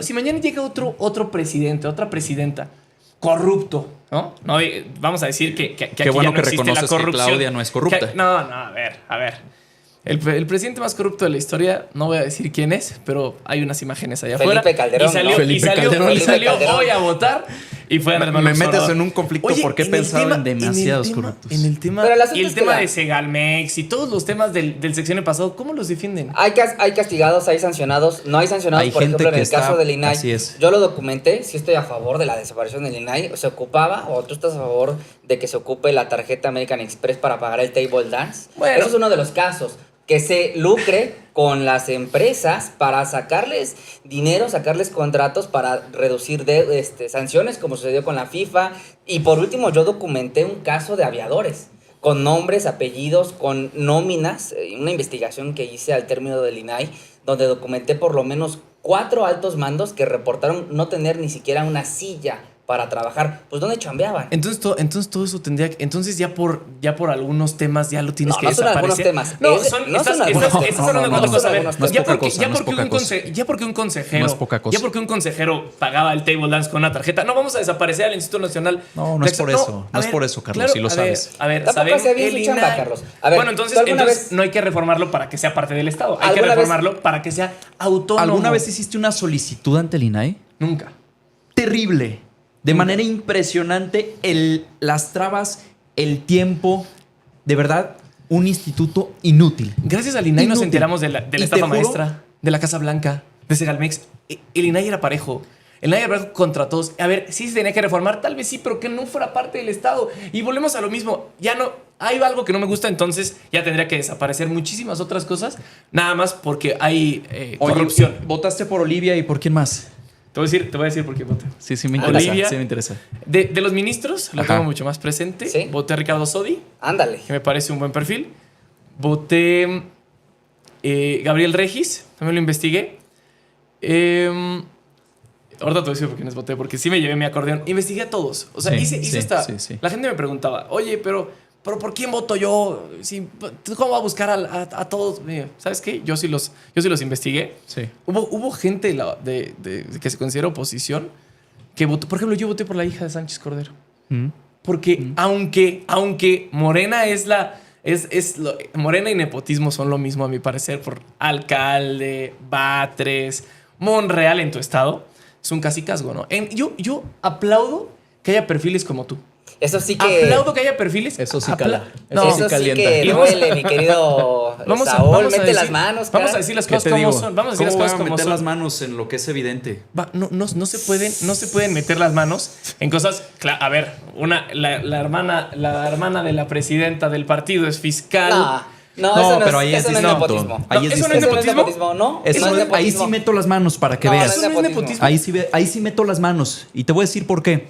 Si mañana llega otro presidente, otra presidenta corrupto, ¿no? No, vamos a decir que aquí bueno ya no que existe la reconoces que corrupción. Claudia no es corrupta. No, a ver. El presidente más corrupto de la historia, no voy a decir quién es, pero hay unas imágenes allá Felipe afuera. Calderón, y salió, ¿no? Felipe Calderón. y salió Calderón. hoy a votar y fue Andrés Me Manuel metes Obrador. en un conflicto Oye, porque he en el pensado tema- en demasiados en el tema- corruptos. En el tema, Pero el asunto y el es que tema la- de Segalmex y todos los temas del sexenio pasado, ¿cómo los defienden? Hay castigados, hay sancionados. No hay sancionados, Hay por gente ejemplo, en que el caso está- del INAI. así es. Yo lo documenté, sí estoy a favor de la desaparición del INAI. Se ocupaba, o tú estás a favor de que se ocupe la tarjeta American Express para pagar el table dance. Bueno. Eso es uno de los casos. Que se lucre con las empresas para sacarles dinero, sacarles contratos para reducir sanciones, como sucedió con la FIFA. Y por último, yo documenté un caso de aviadores, con nombres, apellidos, con nóminas, una investigación que hice al término del INAI, donde documenté por lo menos 4 altos mandos que reportaron no tener ni siquiera una silla para trabajar. Pues ¿dónde chambeaban? Entonces todo eso tendría que... Entonces ya por algunos temas ya lo tienes No, que no son algunos desaparecer. temas. No, Es- son, no estás, son algunos estás- temas. estás hablando de No, otra no, cosa. A no, ver, no es ya poca porque- cosa, ya no es porque poca un cosa. ya porque un consejero... No es poca cosa. Ya porque un consejero pagaba el table dance con una tarjeta. No, vamos a desaparecer al Instituto Nacional. No es por eso. No es por eso, Carlos, si lo sabes. A ver, Tampoco sabemos hacía bien el su chamba, INAI. Carlos. A ver, Bueno, entonces ¿tú alguna vez- no hay que reformarlo para que sea parte del Estado. Hay que ¿Alguna vez- reformarlo para que sea autónomo. ¿Alguna vez hiciste una solicitud ante el INAI? Nunca. Terrible. De manera impresionante, las trabas, el tiempo, de verdad, un instituto inútil. Gracias al INAI nos Inútil. enteramos de la Y estafa te juro- maestra, de la Casa Blanca, de Segalmex. El INAI era parejo. El INAI era parejo contra todos. A ver, sí se tenía que reformar, tal vez sí, pero que no fuera parte del Estado. Y volvemos a lo mismo. Ya no... Hay algo que no me gusta, entonces ya tendría que desaparecer muchísimas otras cosas, nada más porque hay corrupción. ¿Votaste por Olivia y por quién más? Te voy a decir por qué voté. Sí, sí me interesa. Olivia. Sí me interesa. De los ministros, lo Ajá. tengo mucho más presente. Sí. Voté a Ricardo Sodi, Ándale. que me parece un buen perfil. Voté Gabriel Regis, también lo investigué. Ahorita te voy a decir por quiénes voté, porque sí me llevé mi acordeón. Investigué a todos. O sea, Sí, hice sí, esta... sí. La gente me preguntaba, oye, pero ¿por quién voto yo? Sí, ¿cómo va a buscar a todos? ¿Sabes qué? Yo sí los investigué. Sí. Hubo gente que se considera oposición que votó. Por ejemplo, yo voté por la hija de Sánchez Cordero. Porque aunque Morena Morena y nepotismo son lo mismo, a mi parecer, por alcalde, Batres, Monreal en tu estado, es un cacicazgo, ¿no? Yo aplaudo que haya perfiles como tú. Eso sí que... Aplaudo que haya perfiles. Eso sí cala. No, eso sí calienta. que Y vamos a- duele, mi querido Saúl. Mete las manos, Vamos a cara. decir las ¿Qué cosas te como digo? son. Vamos a decir las ¿Cómo cosas voy a como meter son. las manos en lo que es evidente? No se pueden meter las manos en cosas. A ver, la hermana de la presidenta del partido es fiscal. No, No, eso no pero es, ahí es eso no es distinto. nepotismo. Ahí es ¿Eso no es distinto. nepotismo? No, Eso no es ahí nepotismo. sí meto las manos para que No, veas. Eso no es nepotismo. Ahí sí meto las manos. Y te voy a decir por qué.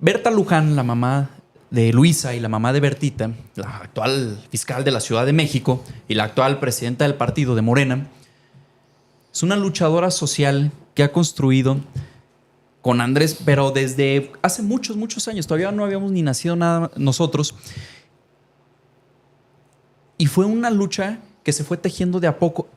Berta Luján, la mamá de Luisa y la mamá de Bertita, la actual fiscal de la Ciudad de México y la actual presidenta del partido de Morena, es una luchadora social que ha construido con Andrés, pero desde hace muchos, muchos años. Todavía no habíamos ni nacido nada nosotros. Y fue una lucha que se fue tejiendo de a poco.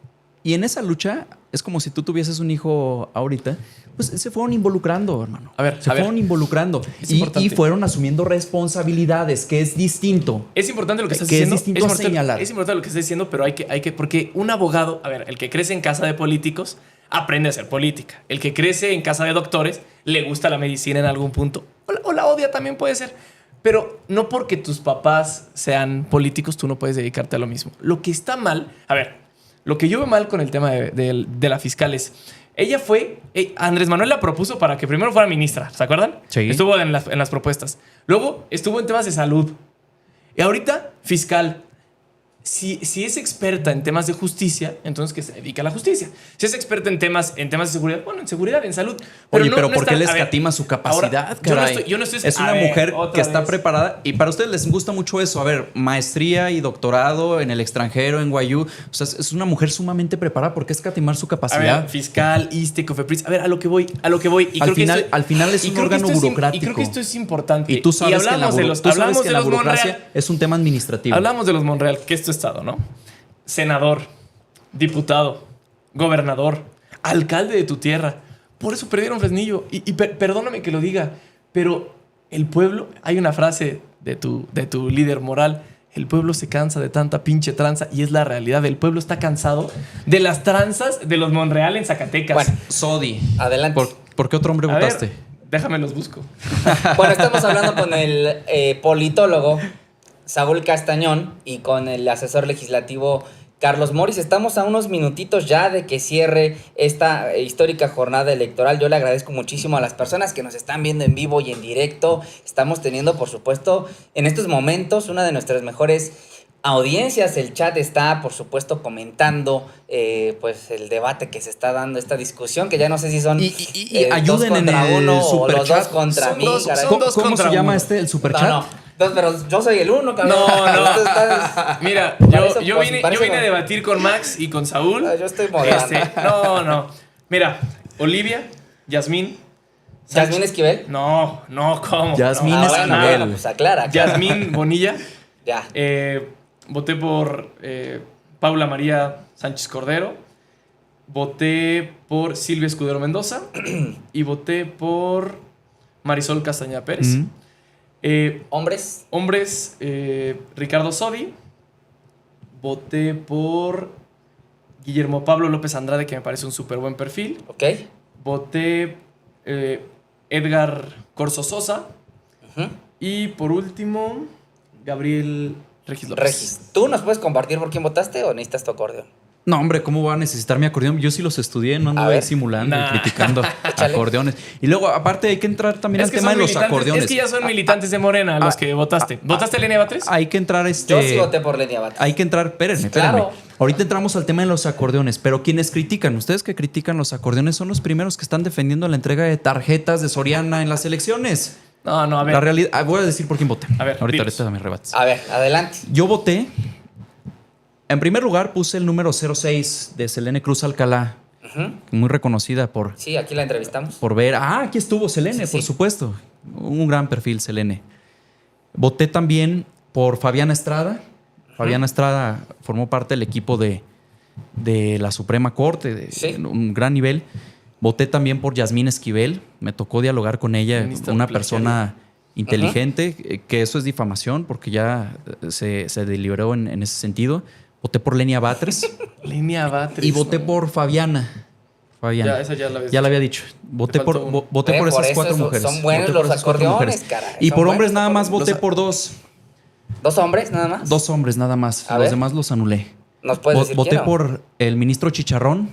Y en esa lucha es como si tú tuvieses un hijo ahorita, pues se fueron involucrando, hermano. Se fueron involucrando y fueron asumiendo responsabilidades, que es distinto. Es importante lo que estás Que diciendo. es distinto a señalar. Es importante lo que estás diciendo, pero hay que, porque un abogado, el que crece en casa de políticos, aprende a hacer política. El que crece en casa de doctores, le gusta la medicina en algún punto. O la odia también puede ser. Pero no porque tus papás sean políticos, tú no puedes dedicarte a lo mismo. Lo que está mal, lo que yo veo mal con el tema de la fiscal es, ella fue, Andrés Manuel la propuso para que primero fuera ministra, ¿se acuerdan? Sí. Estuvo en las propuestas. Luego estuvo en temas de salud. Y ahorita, fiscal. Si es experta en temas de justicia, entonces que se dedica a la justicia. Si es experta en temas de seguridad, bueno, en seguridad, en salud. Oye, pero ¿por qué le escatima su capacidad, ahora, caray? yo no estoy, es una mujer que está preparada y para ustedes les gusta mucho eso. A ver, maestría y doctorado en el extranjero, en Guayú. O sea, es una mujer sumamente preparada. ¿Por qué escatimar su capacidad? A ver, fiscal, ISSSTE, COFEPRIS. A ver, a lo que voy. Y al final es un órgano burocrático. Y creo que esto es importante. Y tú sabes que la burocracia Monreal, es un tema administrativo. Hablamos de los Monreal, que es tu estado, ¿no? Senador, diputado, gobernador, alcalde de tu tierra. Por eso perdieron Fresnillo. Y perdóname que lo diga, pero el pueblo, hay una frase de tu líder moral, el pueblo se cansa de tanta pinche tranza y es la realidad. El pueblo está cansado de las tranzas de los Monreal en Zacatecas. Bueno, Sodi. Adelante. ¿Por qué otro hombre votaste? Déjame los busco. Bueno, estamos hablando con el politólogo Saúl Castañón y con el asesor legislativo Carlos Morris. Estamos a unos minutitos ya de que cierre esta histórica jornada electoral. Yo le agradezco muchísimo a las personas que nos están viendo en vivo y en directo. Estamos teniendo, por supuesto, en estos momentos una de nuestras mejores audiencias. El chat está, por supuesto, comentando pues el debate que se está dando, esta discusión, que ya no sé si son ayuden en el uno o los dos superchat. contra mí. Caray. ¿Cómo se llama el superchat? No. Pero yo soy el uno, cabrón. No. Mira, yo vine a debatir con Max y con Saúl. Yo estoy moderando. No. Mira, Olivia, Yasmín. ¿Yasmín Esquivel? No, ¿cómo? Yasmín Esquivel. Bueno, pues aclara. Yasmín Bonilla. Ya. Voté por Paula María Sánchez Cordero. Voté por Silvia Escudero Mendoza. Y voté por Marisol Castañeda Pérez. ¿Hombres? Hombres, Ricardo Sodi. Voté por Guillermo Pablo López Andrade, que me parece un súper buen perfil. Ok. Voté Edgar Corso Sosa. Y por último, Gabriel Regis López. ¿Tú nos puedes compartir por quién votaste o necesitas tu acordeón? No, hombre, ¿cómo voy a necesitar mi acordeón? Yo sí los estudié, no ando simulando y criticando acordeones. Y luego, aparte, hay que entrar también al tema de los acordeones. Es que ya son militantes de Morena los que votaste. ¿Votaste a Lenia Batres? Hay que entrar Yo sí voté por Lenia Batres. Hay que entrar, espérenme. Claro. Ahorita entramos al tema de los acordeones, pero quienes critican, ustedes que critican los acordeones son los primeros que están defendiendo la entrega de tarjetas de Soriana en las elecciones. No, a ver. La realidad, voy a decir por quién voté. A ver, ahorita me rebates. A ver, adelante. Yo voté. En primer lugar, puse el número 06 de Selene Cruz Alcalá, muy reconocida por... Sí, aquí la entrevistamos. Por ver... aquí estuvo Selene, por supuesto. Un gran perfil, Selene. Voté también por Fabiana Estrada. Fabiana Estrada formó parte del equipo de la Suprema Corte, un gran nivel. Voté también por Yasmín Esquivel. Me tocó dialogar con ella, una persona inteligente, que eso es difamación, porque ya se deliberó en ese sentido. Voté por Lenia Batres. Lenia Batres. Y voté por Fabiana. Ya, esa ya la habías Ya la había dicho. Voté por esas cuatro mujeres. Son buenos los acordeones, caray. Y por hombres nada más voté por dos. ¿Dos hombres nada más? Dos hombres nada más. Los demás los anulé. ¿Nos puedes decir voté quién, por el ministro Chicharrón,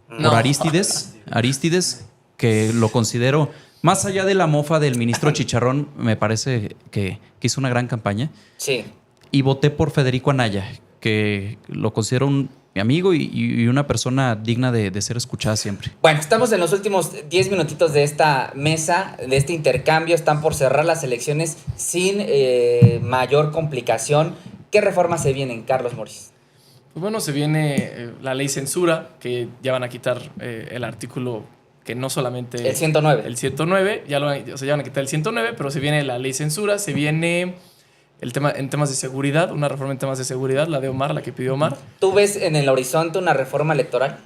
por Arístides, que lo considero, más allá de la mofa del ministro Chicharrón, me parece que hizo una gran campaña. Sí. Y voté por Federico Anaya, que lo considero mi amigo y una persona digna de ser escuchada siempre. Bueno, estamos en los últimos 10 minutitos de esta mesa, de este intercambio. Están por cerrar las elecciones sin mayor complicación. ¿Qué reformas se vienen, Carlos Morris? Pues bueno, se viene la ley censura, que ya van a quitar el artículo que no solamente... El 109. El 109, ya van a quitar el 109, pero se viene la ley censura, se viene... en temas de seguridad, una reforma en temas de seguridad, la de Omar, la que pidió Omar. ¿Tú ves en el horizonte una reforma electoral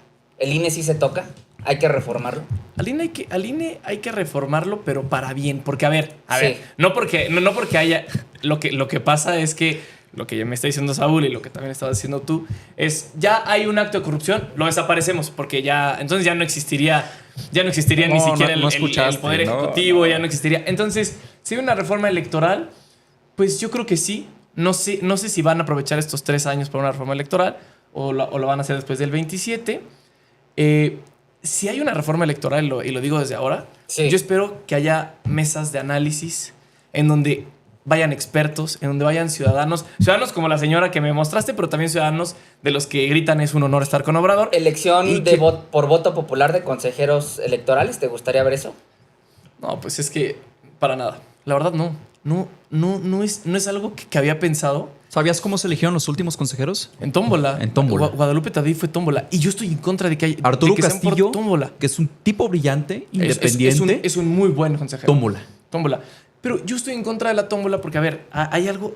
¿El INE sí se toca? ¿Hay que reformarlo? Al INE hay que reformarlo, pero para bien. Porque, a ver, Sí. no porque haya... Lo que pasa es que lo que ya me está diciendo Saúl y lo que también estabas diciendo tú es ya hay un acto de corrupción, lo desaparecemos porque entonces ya no existiría ni siquiera el poder ejecutivo, ya no existiría. Entonces, si hay una reforma electoral, pues yo creo que sí. No sé si van a aprovechar estos 3 años para una reforma electoral o lo van a hacer después del 27. Si hay una reforma electoral, y lo digo desde ahora, Sí. yo espero que haya mesas de análisis en donde vayan expertos, en donde vayan ciudadanos como la señora que me mostraste, pero también ciudadanos de los que gritan es un honor estar con Obrador. ¿Elección Y de que- por voto popular de consejeros electorales? ¿Te gustaría ver eso? No, pues es que para nada. La verdad no. No es algo que había pensado. ¿Sabías cómo se eligieron los últimos consejeros? En tómbola. En tómbola. Guadalupe Tadei fue tómbola. Y yo estoy en contra de que Arturo sean por Castillo, tómbola. que es un tipo brillante, Es independiente, un muy buen consejero. tómbola. Tómbola. Pero yo estoy en contra de la tómbola porque, a ver, hay algo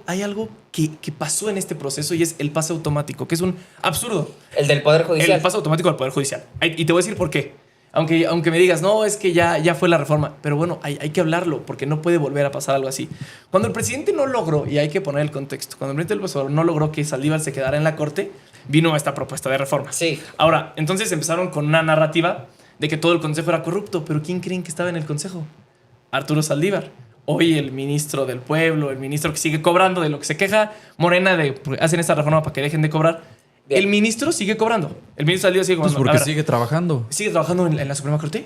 que pasó en este proceso y es el pase automático, que es un absurdo. El del Poder Judicial. El pase automático al Poder Judicial. Y te voy a decir por qué. Aunque me digas, no, es que ya fue la reforma. Pero bueno, hay que hablarlo porque no puede volver a pasar algo así. Cuando el presidente no logró, y hay que poner el contexto, cuando el presidente López Obrador no logró que Saldívar se quedara en la corte, vino esta propuesta de reforma. Sí. Ahora, entonces empezaron con una narrativa de que todo el consejo era corrupto. Pero ¿quién creen que estaba en el consejo? Arturo Saldívar. Hoy el ministro del pueblo, el ministro que sigue cobrando de lo que se queja Morena de hacen esta reforma para que dejen de cobrar. Bien. El ministro sigue cobrando. El ministro Saldívar sigue Pues cobrando. porque A ver, sigue trabajando. ¿sigue trabajando en la Suprema Corte?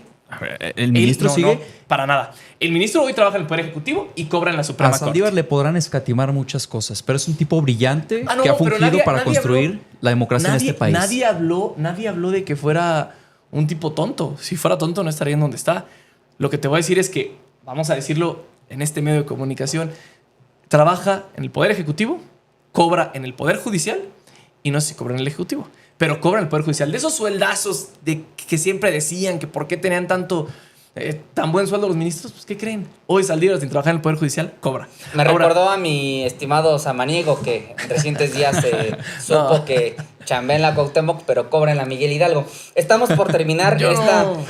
El ministro No, sigue. no, para nada. El ministro hoy trabaja en el Poder Ejecutivo y cobra en la Suprema A Saldívar Corte. le podrán escatimar muchas cosas, pero es un tipo brillante Ah, no, que ha pero fungido para nadie construir habló- la democracia en este país. Nadie habló de que fuera un tipo tonto. Si fuera tonto no estaría en donde está. Lo que te voy a decir es que, vamos a decirlo en este medio de comunicación, trabaja en el Poder Ejecutivo, cobra en el Poder Judicial y no sé si cobra en el Ejecutivo, pero cobra en el Poder Judicial. De esos sueldazos que siempre decían que por qué tenían tan buen sueldo los ministros, pues ¿qué creen? Hoy Saldívar, sin trabajar en el Poder Judicial, cobra. Me Ahora, recordó a mi estimado Samaniego, que en recientes días se supo No. que chambea en la Cuauhtémoc, pero cobra en la Miguel Hidalgo. Estamos por terminar Yo no.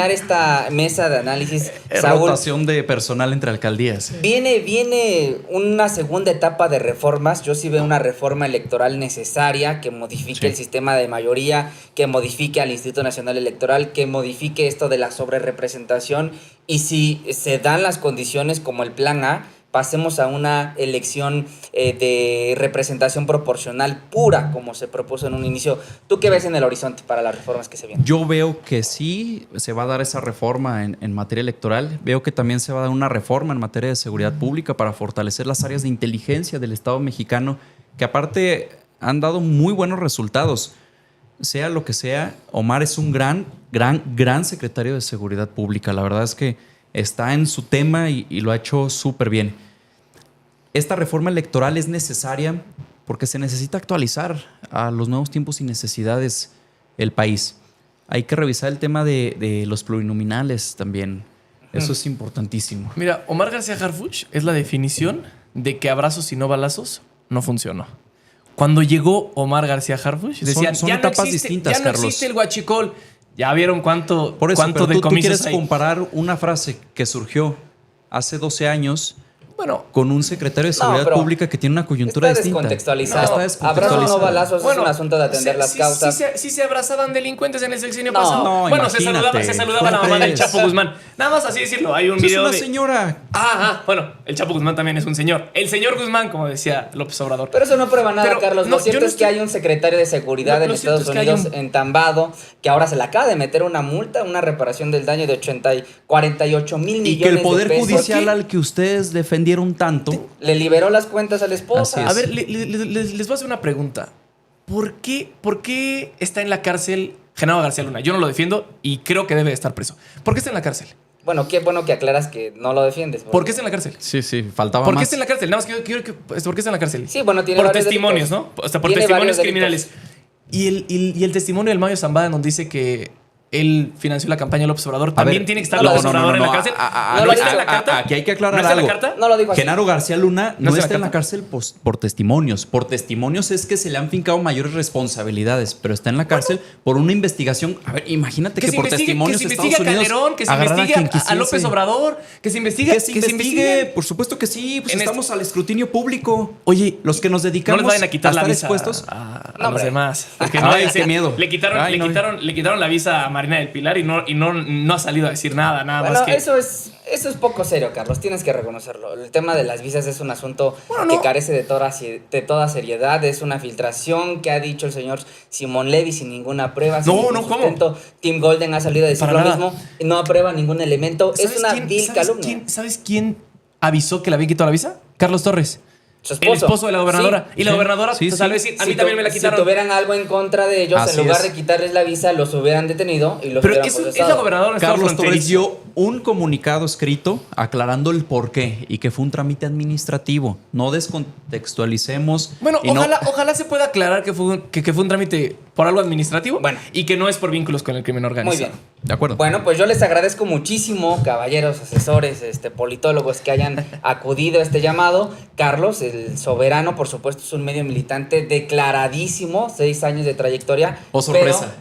esta mesa de análisis. Es Saúl, rotación de personal entre alcaldías. viene una segunda etapa de reformas. Yo sí veo una reforma electoral necesaria que modifique Sí. el sistema de mayoría, que modifique al Instituto Nacional Electoral, que modifique esto de la sobrerepresentación. Y si se dan las condiciones como el plan A, pasemos a una elección de representación proporcional pura, como se propuso en un inicio. ¿Tú qué ves en el horizonte para las reformas que se vienen? Yo veo que sí se va a dar esa reforma en materia electoral. Veo que también se va a dar una reforma en materia de seguridad pública para fortalecer las áreas de inteligencia del Estado mexicano, que aparte han dado muy buenos resultados. Sea lo que sea, Omar es un gran secretario de seguridad pública. La verdad es que está en su tema y lo ha hecho súper bien. Esta reforma electoral es necesaria porque se necesita actualizar a los nuevos tiempos y necesidades el país. Hay que revisar el tema de los plurinominales también. Eso es importantísimo. Mira, Omar García Harfuch es la definición de que abrazos y no balazos no funcionó. Cuando llegó Omar García Harfuch, decían, son ya etapas no existe, distintas, ya no Carlos. existe el huachicol. Ya vieron cuánto, Por eso, cuánto pero tú decomisos quieres hay. comparar una frase que surgió hace 12 años Bueno, con un secretario de No, seguridad pero pública que tiene una coyuntura Está distinta. descontextualizado. Está Abrazos descontextualizado. no balazos bueno, es un asunto de atender las causas. Sí se abrazaban delincuentes en el sexenio No, pasado. no, Bueno, se imagínate. saludaba la mamá del ¿Cómo Chapo crees? Guzmán. Nada más así decirlo. Hay un Eso es video una de... señora. Bueno, el Chapo Guzmán también es un señor. El señor Guzmán, como decía López Obrador. Pero eso no prueba nada, Pero, Carlos. no, Lo cierto yo no es que estoy- hay un secretario de seguridad en Lo cierto Estados es que hay Unidos entambado, que ahora se le acaba de meter una multa, una reparación del daño de 48 mil millones Y que el Poder de pesos. Judicial ¿Por qué? al que ustedes defendieron tanto, Le liberó las cuentas a la esposa. Así es. A ver, les voy a hacer una pregunta. ¿Por qué está en la cárcel Genaro García Luna? Yo no lo defiendo y creo que debe de estar preso. ¿Por qué está en la cárcel? Bueno, qué bueno que aclaras que no lo defiendes. ¿Por qué está en la cárcel? sí, faltaba ¿Por qué más. está en la cárcel? Nada más que quiero que... ¿Por qué está en la cárcel? Sí, bueno, tiene por varios testimonios, delitos. ¿no? O sea, por Tiene testimonios varios delitos. criminales. Y el testimonio del Mayo Zambada, en donde dice que él financió la campaña de López Obrador. También ver, tiene que estar López Obrador en la cárcel. ¿No está en la carta? Aquí hay que aclarar ¿No está en algo. la carta? No lo digo así. Genaro García Luna ¿No no está está en en la la cárcel por testimonios. Por testimonios es que se le han fincado mayores responsabilidades, pero está en la cárcel por una investigación. A ver, imagínate que por testimonios que se Estados investigue a Unidos Calderón, que se agarraran investigue quien a López quisiese. Obrador, que se investigue. Que se investigue, por supuesto que sí, pues En estamos al escrutinio público. Oye, Los que nos no dedicamos les vayan a quitar la estar visa expuestos. a No, los hombre. demás. Porque Ay, no, qué miedo. Le quitaron, Ay, no. le quitaron la visa a Marina del Pilar y no ha salido a decir nada Bueno, más que. eso es poco serio, Carlos. Tienes que reconocerlo. El tema de las visas es un asunto Bueno, que no. carece de toda seriedad. Es una filtración que ha dicho el señor Simón Levy sin ninguna prueba. sin ningún ¿cómo? sustento. Tim Golden ha salido a decir Para lo nada. mismo. No aprueba ningún elemento. Es una vil calumnia. ¿Sabes quién avisó que le habían quitado la visa? Carlos Torres. Su El esposo de la gobernadora. Sí. Y la gobernadora Sí, se salió a sí. decir, a mí también me la Si quitaron. tuvieran algo en contra de ellos, Así en lugar es. de quitarles la visa, los hubieran detenido y los Pero hubieran es la procesado. gobernadora en estado Carlos Torres fronterizo. dio un comunicado escrito aclarando el porqué y que fue un trámite administrativo. No descontextualicemos. Bueno, y no- ojalá se pueda aclarar que fue un trámite por algo administrativo. Bueno. Y que no es por vínculos con el crimen organizado. Muy bien. De acuerdo. Bueno, pues yo les agradezco muchísimo, caballeros, asesores, politólogos que hayan acudido a este llamado. Carlos, el Soberano, por supuesto, es un medio militante declaradísimo, 6 años de trayectoria. Oh, sorpresa.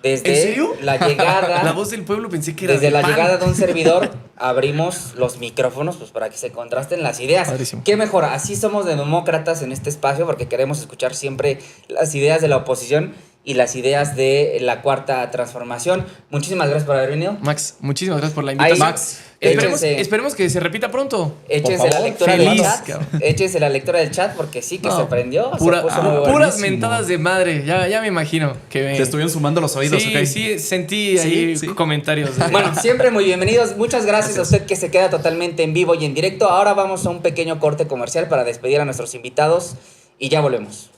Pero desde ¿En serio? la llegada, La voz del pueblo pensé que era desde de la PAN. llegada de un servidor, abrimos los micrófonos pues para que se contrasten las ideas. Padrísimo. ¿Qué mejor? Así somos de demócratas en este espacio porque queremos escuchar siempre las ideas de la oposición y las ideas de la Cuarta Transformación. Muchísimas gracias por haber venido. Max, muchísimas gracias por la Ahí, invitación. Max, échense- Esperemos que se repita pronto. Échense Por la favor, lectura feliz, del chat. cabrón. Échense la lectura del chat porque sí que No, se prendió. Se Pura- puso muy bueno. puras buenísimo. mentadas de madre. Ya me imagino que Te estuvieron sumando los oídos, Sí, ¿ok? sí, sentí ahí sí. comentarios. de- Bueno, siempre muy bienvenidos. Muchas gracias a usted que se queda totalmente en vivo y en directo. Ahora vamos a un pequeño corte comercial para despedir a nuestros invitados y ya volvemos.